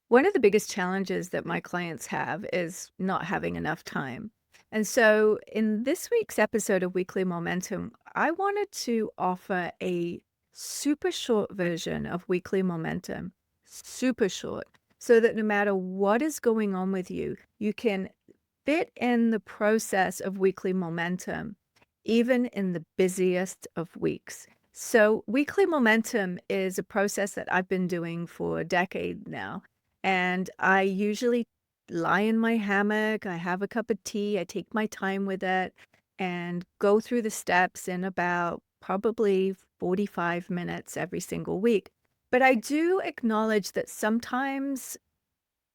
One of the biggest challenges that my clients have is not having enough time. And so, in this week's episode of Weekly Momentum, I wanted to offer a super short version of Weekly Momentum, super short, so that no matter what is going on with you, you can fit in the process of Weekly Momentum, even in the busiest of weeks. So, Weekly Momentum is a process that I've been doing for a decade now. And I usually lie in my hammock, I have a cup of tea, I take my time with it, and go through the steps in about probably 45 minutes every single week. But I do acknowledge that sometimes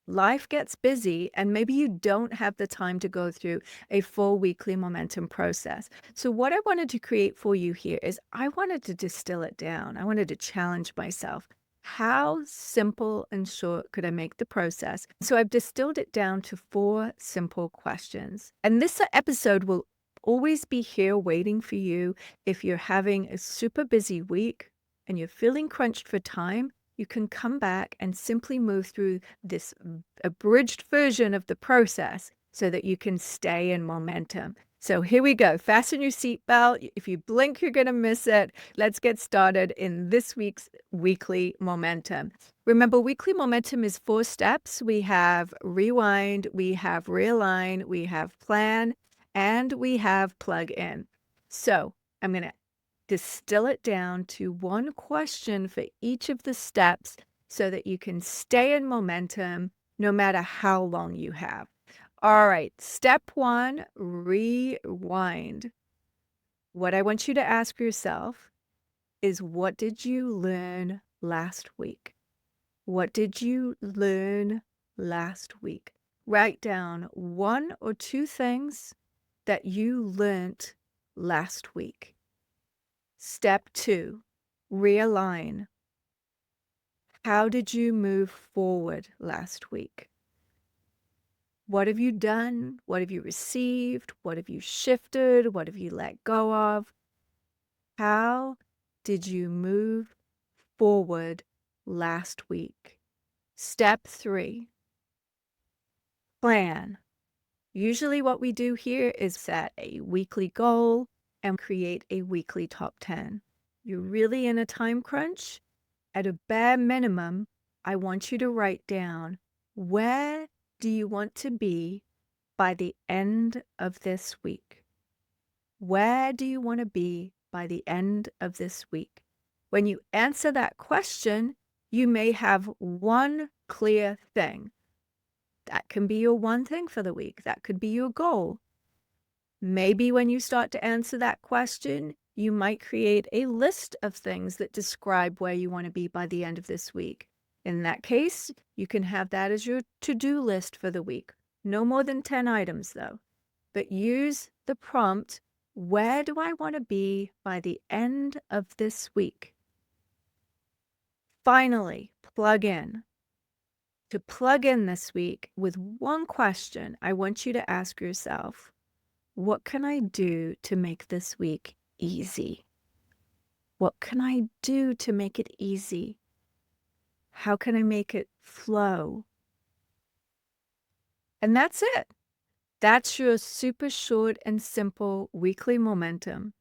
life gets busy and maybe you don't have the time to go through a full weekly momentum process. So, what I wanted to create for you here is I wanted to distill it down. I wanted to challenge myself. How simple and short could I make the process? So, I've distilled it down to four simple questions. And this episode will always be here waiting for you if you're having a super busy week and you're feeling crunched for time. You can come back and simply move through this abridged version of the process so that you can stay in momentum. So here we go. Fasten your seatbelt. If you blink, you're going to miss it. Let's get started in this week's weekly momentum. Remember, weekly momentum is 4 steps. We have rewind, we have realign, we have plan, and we have plug in. So I'm going to distill it down to one question for each of the steps so that you can stay in momentum no matter how long you have. All right, step one, rewind. What I want you to ask yourself is, what did you learn last week? What did you learn last week? Write down 1 or 2 things that you learned last week. Step 2, realign. How did you move forward last week? What have you done? What have you received? What have you shifted? What have you let go of? How did you move forward last week? Step 3, plan. Usually what we do here is set a weekly goal and create a weekly top 10. You're really in a time crunch? At a bare minimum, I want you to write down, where do you want to be by the end of this week? Where do you want to be by the end of this week? When you answer that question, you may have one clear thing. That can be your one thing for the week. That could be your goal. Maybe when you start to answer that question, you might create a list of things that describe where you want to be by the end of this week. In that case, you can have that as your to-do list for the week. No more than 10 items, though. But use the prompt, where do I want to be by the end of this week? Finally, plug in. To plug in this week with one question, I want you to ask yourself, what can I do to make this week easy? What can I do to make it easy? How can I make it flow? And that's it. That's your super short and simple weekly momentum.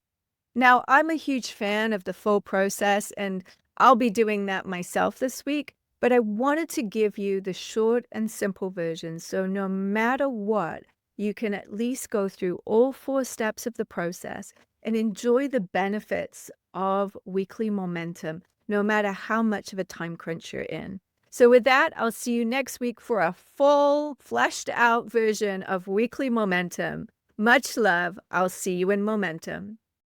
Now, I'm a huge fan of the full process, and I'll be doing that myself this week, but I wanted to give you the short and simple version so no matter what, you can at least go through all 4 steps of the process and enjoy the benefits of weekly momentum, no matter how much of a time crunch you're in. So, with that, I'll see you next week for a full, fleshed out version of weekly momentum. Much love. I'll see you in momentum.